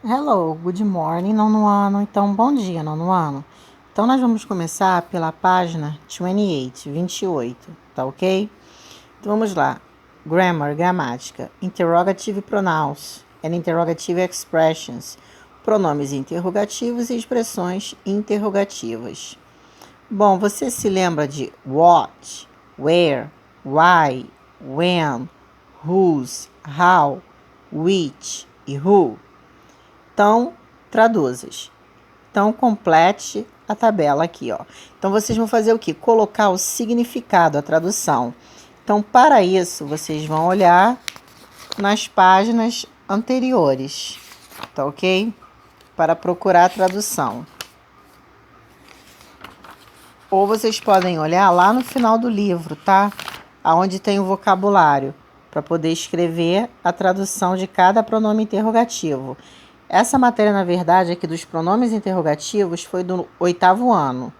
Hello, good morning, nono ano. Então, bom dia, nono ano. Então, nós vamos começar pela página 28, tá ok? Então, vamos lá. Grammar, gramática. Interrogative pronouns and interrogative expressions. Pronomes interrogativos e expressões interrogativas. Bom, você se lembra de what, where, why, when, whose, how, which e who? Então, traduzas. Então, complete a tabela aqui, ó. Então, vocês vão fazer o quê? Colocar o significado, a tradução. Então, para isso, vocês vão olhar nas páginas anteriores, tá ok? Para procurar a tradução. Ou vocês podem olhar lá no final do livro, tá? Aonde tem o vocabulário, para poder escrever a tradução de cada pronome interrogativo. Essa matéria, na verdade, aqui dos pronomes interrogativos foi do 8º ano,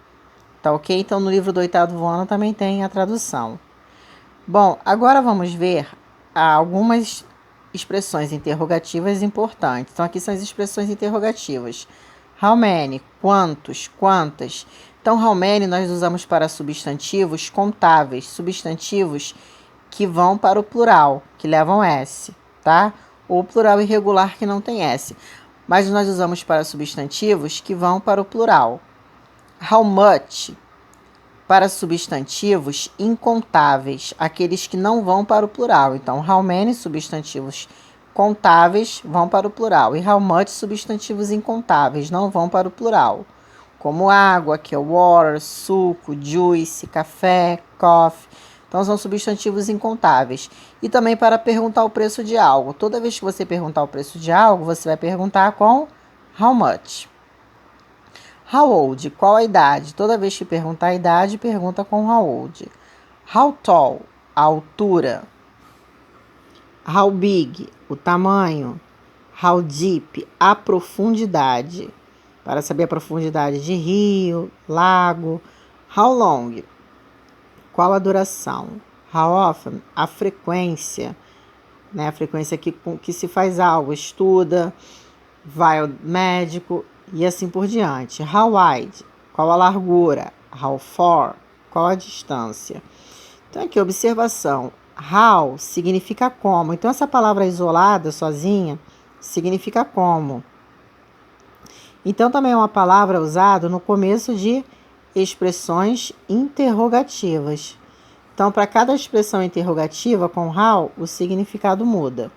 tá ok? Então, no livro do 8º ano também tem a tradução. Bom, agora vamos ver algumas expressões interrogativas importantes. Então, aqui são as expressões interrogativas. How many? Quantos? Quantas? Então, how many nós usamos para substantivos contáveis, substantivos que vão para o plural, que levam S, tá? Ou plural irregular que não tem S. Mas nós usamos para substantivos que vão para o plural. How much? Para substantivos incontáveis, aqueles que não vão para o plural. Então, how many substantivos contáveis vão para o plural. E how much substantivos incontáveis não vão para o plural. Como água, que é water, suco, juice, café, coffee. Então, são substantivos incontáveis. E também para perguntar o preço de algo. Toda vez que você perguntar o preço de algo, você vai perguntar com how much. How old? Qual a idade? Toda vez que perguntar a idade, pergunta com how old. How tall? A altura. How big? O tamanho. How deep? A profundidade. Para saber a profundidade de rio, lago. How long? Qual a duração? How often? A frequência. Né? A frequência que se faz algo, estuda, vai ao médico e assim por diante. How wide? Qual a largura? How far? Qual a distância? Então, aqui, observação. How significa como. Então, essa palavra isolada, sozinha, significa como. Então, também é uma palavra usada no começo de expressões interrogativas. Então, para cada expressão interrogativa com how, o significado muda.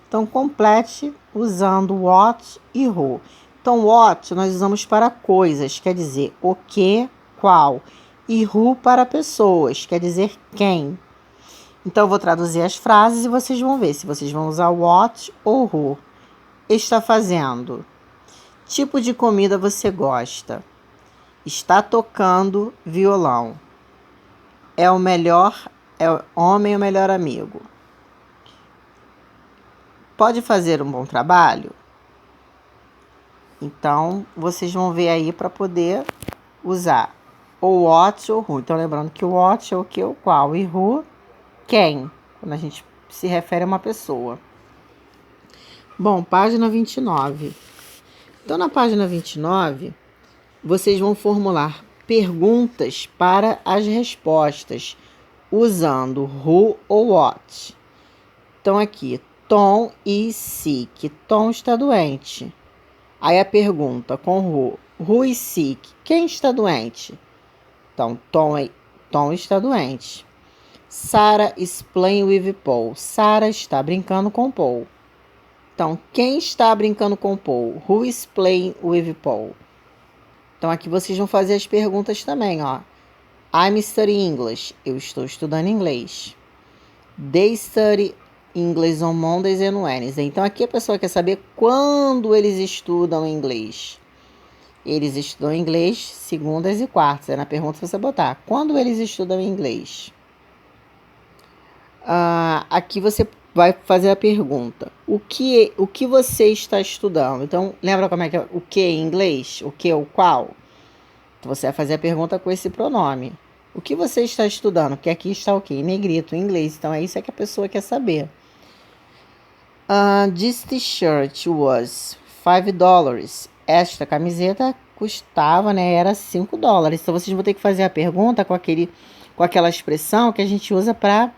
Então, complete usando what e who. Então, what nós usamos para coisas, quer dizer o que, qual. E who para pessoas, quer dizer quem. Então, eu vou traduzir as frases e vocês vão ver se vocês vão usar what ou who. Está fazendo. Tipo de comida você gosta? Está tocando violão. É o melhor, é o homem o melhor amigo. Pode fazer um bom trabalho? Então, vocês vão ver aí para poder usar o what ou who. Então, lembrando que o what é o que, o qual, e who, quem, quando a gente se refere a uma pessoa. Bom, página 29. Então, na página 29, vocês vão formular perguntas para as respostas, usando who ou what. Então, aqui, Tom is sick. Tom está doente. Aí a pergunta com who is sick? Quem está doente? Então, Tom está doente. Sarah is playing with Paul. Sarah está brincando com Paul. Então, quem está brincando com Paul? Who is playing with Paul? Então, aqui vocês vão fazer as perguntas também, ó. I'm studying English. Eu estou estudando inglês. They study English on Mondays and Wednesdays. Então, aqui a pessoa quer saber quando eles estudam inglês. Eles estudam inglês segundas e quartas. É na pergunta você botar. Quando eles estudam inglês? Aqui você vai fazer a pergunta. O que você está estudando? Então, lembra como é que é o que em inglês? O que, o qual? Então, você vai fazer a pergunta com esse pronome. O que você está estudando? Porque aqui está o quê? Em negrito, em inglês. Então, é isso que a pessoa quer saber. This t-shirt was $5. Esta camiseta custava, né, era $5. Então, vocês vão ter que fazer a pergunta com aquela expressão que a gente usa para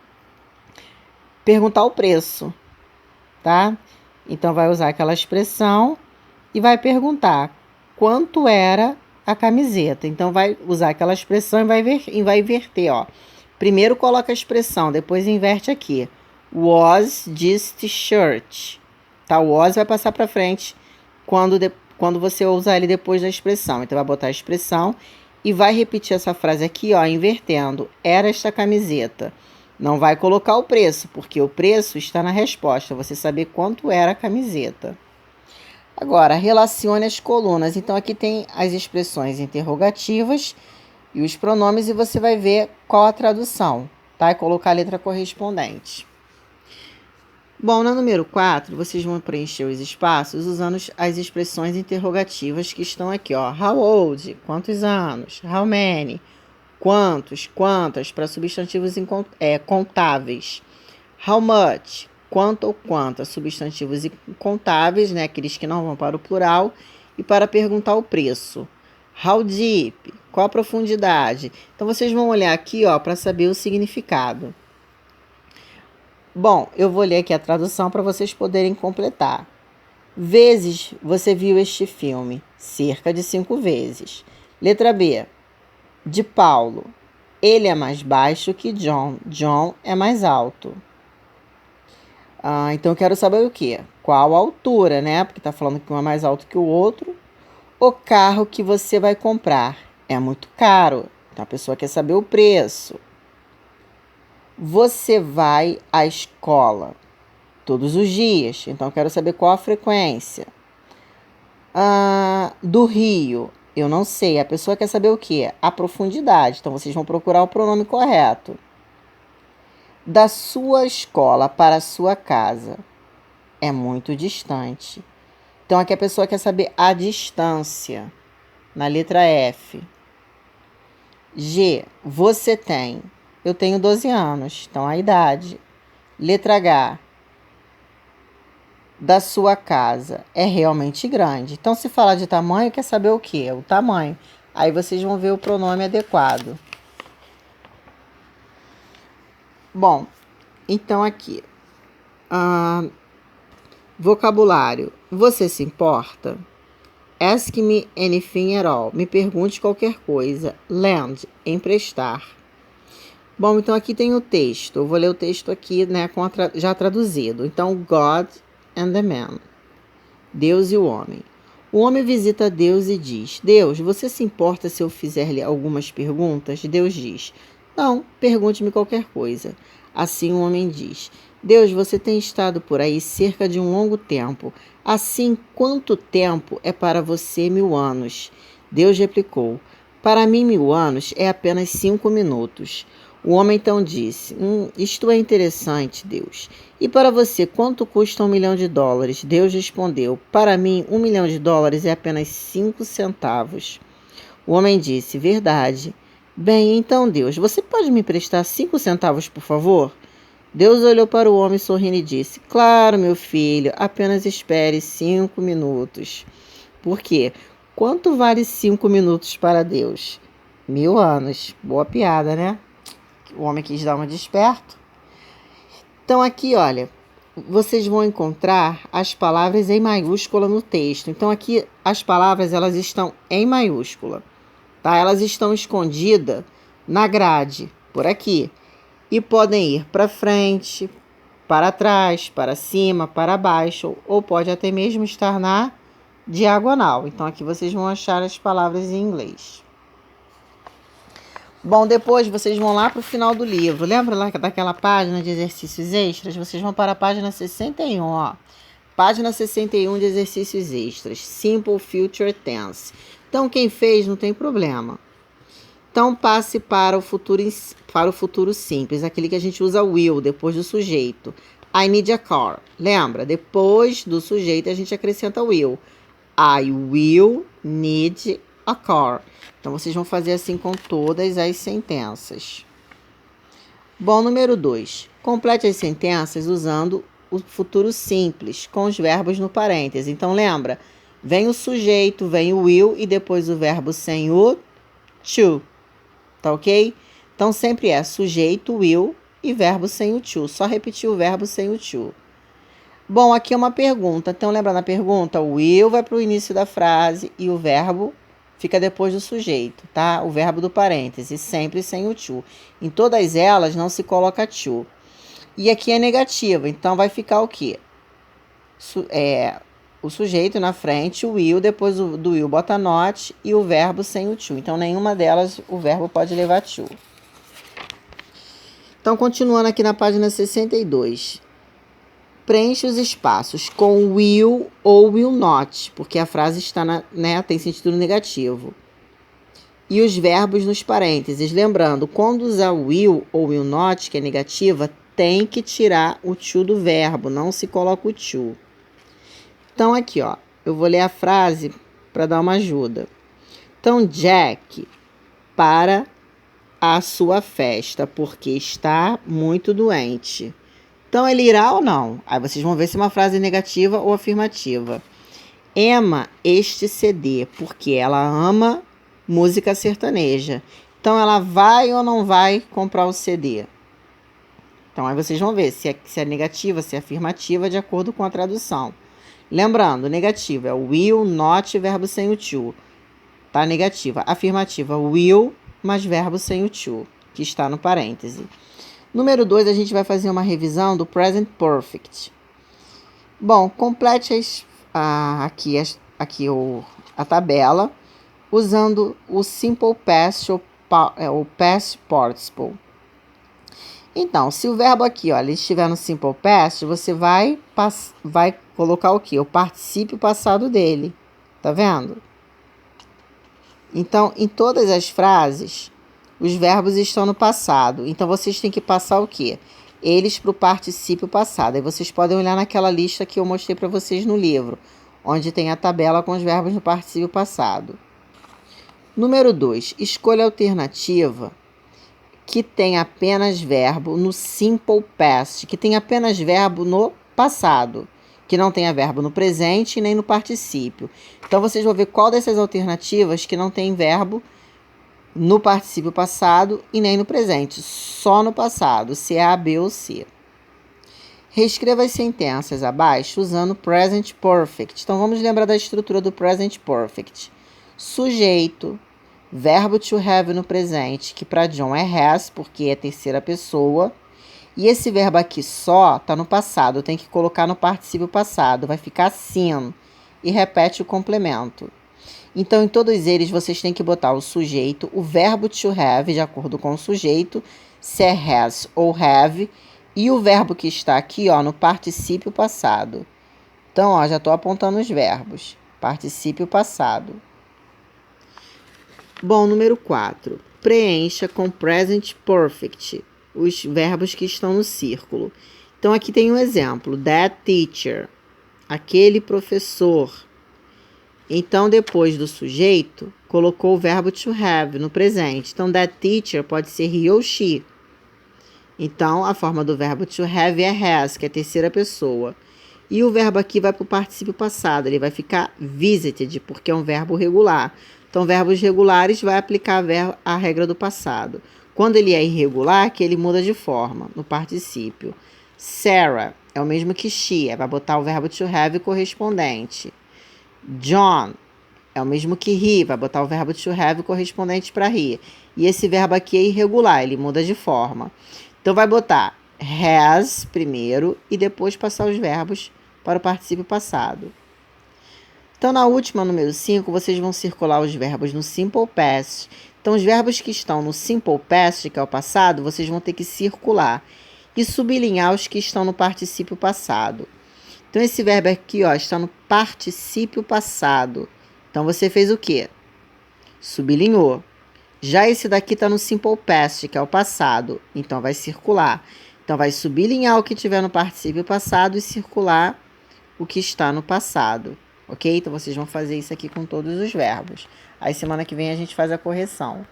perguntar o preço, tá? Então, vai usar aquela expressão e vai perguntar quanto era a camiseta. Então, vai usar aquela expressão e vai inverter, ó. Primeiro coloca a expressão, depois inverte aqui. Was this t-shirt? Tá? O was vai passar para frente quando você usar ele depois da expressão. Então, vai botar a expressão e vai repetir essa frase aqui, ó, invertendo. Era esta camiseta. Não vai colocar o preço, porque o preço está na resposta. Você saber quanto era a camiseta. Agora, relacione as colunas. Então, aqui tem as expressões interrogativas e os pronomes e você vai ver qual a tradução, tá? E colocar a letra correspondente. Bom, na número 4, vocês vão preencher os espaços usando as expressões interrogativas que estão aqui, ó. How old? Quantos anos? How many? Quantos? Quantas? Para substantivos contáveis. How much? Quanto ou quantas? Substantivos incontáveis, né? Aqueles que não vão para o plural. E para perguntar o preço. How deep? Qual a profundidade? Então, vocês vão olhar aqui, ó, para saber o significado. Bom, eu vou ler aqui a tradução para vocês poderem completar. Vezes você viu este filme? Cerca de 5 vezes. Letra B. De Paulo. Ele é mais baixo que John. John é mais alto. Então, eu quero saber o quê? Qual a altura, né? Porque está falando que um é mais alto que o outro. O carro que você vai comprar é muito caro. Então, a pessoa quer saber o preço. Você vai à escola todos os dias. Então, eu quero saber qual a frequência. Do Rio. Eu não sei. A pessoa quer saber o quê? A profundidade. Então, vocês vão procurar o pronome correto. Da sua escola para a sua casa. É muito distante. Então, aqui a pessoa quer saber a distância. Na letra F. G. Você tem. Eu tenho 12 anos. Então, a idade. Letra H. Da sua casa. É realmente grande. Então, se falar de tamanho, quer saber o quê? O tamanho. Aí, vocês vão ver o pronome adequado. Bom, então aqui. Vocabulário. Você se importa? Ask me anything at all. Me pergunte qualquer coisa. Lend. Emprestar. Bom, então aqui tem o texto. Eu vou ler o texto aqui, né, já traduzido. Então, God and the man. Deus e o homem. O homem visita Deus e diz: Deus, você se importa se eu fizer-lhe algumas perguntas? Deus diz: Não, pergunte-me qualquer coisa. Assim o homem diz: Deus, você tem estado por aí cerca de um longo tempo. Assim, quanto tempo é para você 1000 anos? Deus replicou: Para mim 1000 anos é apenas 5 minutos. O homem então disse: Isto é interessante, Deus. E para você, quanto custa $1 milhão? Deus respondeu: Para mim, $1 milhão é apenas 5 centavos. O homem disse: Verdade. Bem, então, Deus, você pode me emprestar 5 centavos, por favor? Deus olhou para o homem sorrindo e disse: Claro, meu filho, apenas espere 5 minutos. Por quê? Quanto vale 5 minutos para Deus? 1000 anos. Boa piada, né? O homem quis dar uma de esperto. Então, aqui, olha, vocês vão encontrar as palavras em maiúscula no texto. Então, aqui, as palavras, elas estão em maiúscula, tá? Elas estão escondidas na grade, por aqui. E podem ir para frente, para trás, para cima, para baixo, ou pode até mesmo estar na diagonal. Então, aqui vocês vão achar as palavras em inglês. Bom, depois vocês vão lá para o final do livro. Lembra lá daquela página de exercícios extras? Vocês vão para a página 61, ó. Página 61 de exercícios extras. Simple Future Tense. Então, quem fez não tem problema. Então, passe para o futuro simples, aquele que a gente usa will, depois do sujeito. I need a car. Lembra? Depois do sujeito, a gente acrescenta will. I will need a car. Então, vocês vão fazer assim com todas as sentenças. Bom, número 2. Complete as sentenças usando o futuro simples com os verbos no parêntese. Então, lembra? Vem o sujeito, vem o will e depois o verbo sem o to. Tá ok? Então, sempre é sujeito, will e verbo sem o to. Só repetir o verbo sem o to. Bom, aqui é uma pergunta. Então, lembra na pergunta? O will vai para o início da frase e o verbo fica depois do sujeito, tá? O verbo do parêntese, sempre sem o to. Em todas elas não se coloca to. E aqui é negativa, então vai ficar o quê? O sujeito na frente, o will, depois do will bota not e o verbo sem o to. Então, nenhuma delas o verbo pode levar to. Então, continuando aqui na página 62. Preenche os espaços com will ou will not, porque a frase está tem sentido negativo. E os verbos nos parênteses. Lembrando, quando usar will ou will not, que é negativa, tem que tirar o to do verbo, não se coloca o to. Então, aqui, ó, eu vou ler a frase para dar uma ajuda. Então, Jack para a sua festa porque está muito doente. Então, ele irá ou não? Aí vocês vão ver se é uma frase negativa ou afirmativa. Emma este CD porque ela ama música sertaneja. Então, ela vai ou não vai comprar o CD? Então, aí vocês vão ver se é negativa, se é afirmativa, de acordo com a tradução. Lembrando, negativa é will, not, verbo sem o to. Tá? Negativa. Afirmativa, will, mas verbo sem o to, que está no parêntese. Número 2, a gente vai fazer uma revisão do present perfect. Bom, complete a tabela usando o simple past ou past participle. Então, se o verbo aqui, ó, ele estiver no simple past, você vai colocar o quê? O particípio passado dele. Tá vendo? Então, em todas as frases, os verbos estão no passado. Então, vocês têm que passar o quê? Eles para o particípio passado. Aí vocês podem olhar naquela lista que eu mostrei para vocês no livro, onde tem a tabela com os verbos no particípio passado. Número 2. Escolha a alternativa que tem apenas verbo no simple past, que tem apenas verbo no passado, que não tenha verbo no presente nem no particípio. Então, vocês vão ver qual dessas alternativas que não tem verbo no particípio passado e nem no presente, só no passado, se é A, B ou C. Reescreva as sentenças abaixo usando present perfect. Então, vamos lembrar da estrutura do present perfect. Sujeito, verbo to have no presente, que para John é has, porque é terceira pessoa. E esse verbo aqui só está no passado, tem que colocar no particípio passado, vai ficar seen. E repete o complemento. Então, em todos eles, vocês têm que botar o sujeito, o verbo to have, de acordo com o sujeito, se é has ou have, e o verbo que está aqui, ó, no particípio passado. Então, ó, já estou apontando os verbos. Particípio passado. Bom, número 4. Preencha com present perfect os verbos que estão no círculo. Então, aqui tem um exemplo. That teacher. Aquele professor. Então, depois do sujeito, colocou o verbo to have no presente. Então, that teacher pode ser he ou she. Então, a forma do verbo to have é has, que é a terceira pessoa. E o verbo aqui vai para o particípio passado. Ele vai ficar visited, porque é um verbo regular. Então, verbos regulares vai aplicar a regra do passado. Quando ele é irregular, que ele muda de forma, no particípio. Sarah é o mesmo que she, vai botar o verbo to have correspondente. John é o mesmo que he, vai botar o verbo to have correspondente para he. E esse verbo aqui é irregular, ele muda de forma. Então, vai botar has primeiro e depois passar os verbos para o particípio passado. Então, na última, número 5, vocês vão circular os verbos no simple past. Então, os verbos que estão no simple past, que é o passado, vocês vão ter que circular e sublinhar os que estão no particípio passado. Então, esse verbo aqui, ó, está no particípio passado. Então, você fez o quê? Sublinhou. Já esse daqui está no simple past, que é o passado. Então, vai circular. Então, vai sublinhar o que tiver no particípio passado e circular o que está no passado. Ok? Então, vocês vão fazer isso aqui com todos os verbos. Aí, semana que vem, a gente faz a correção.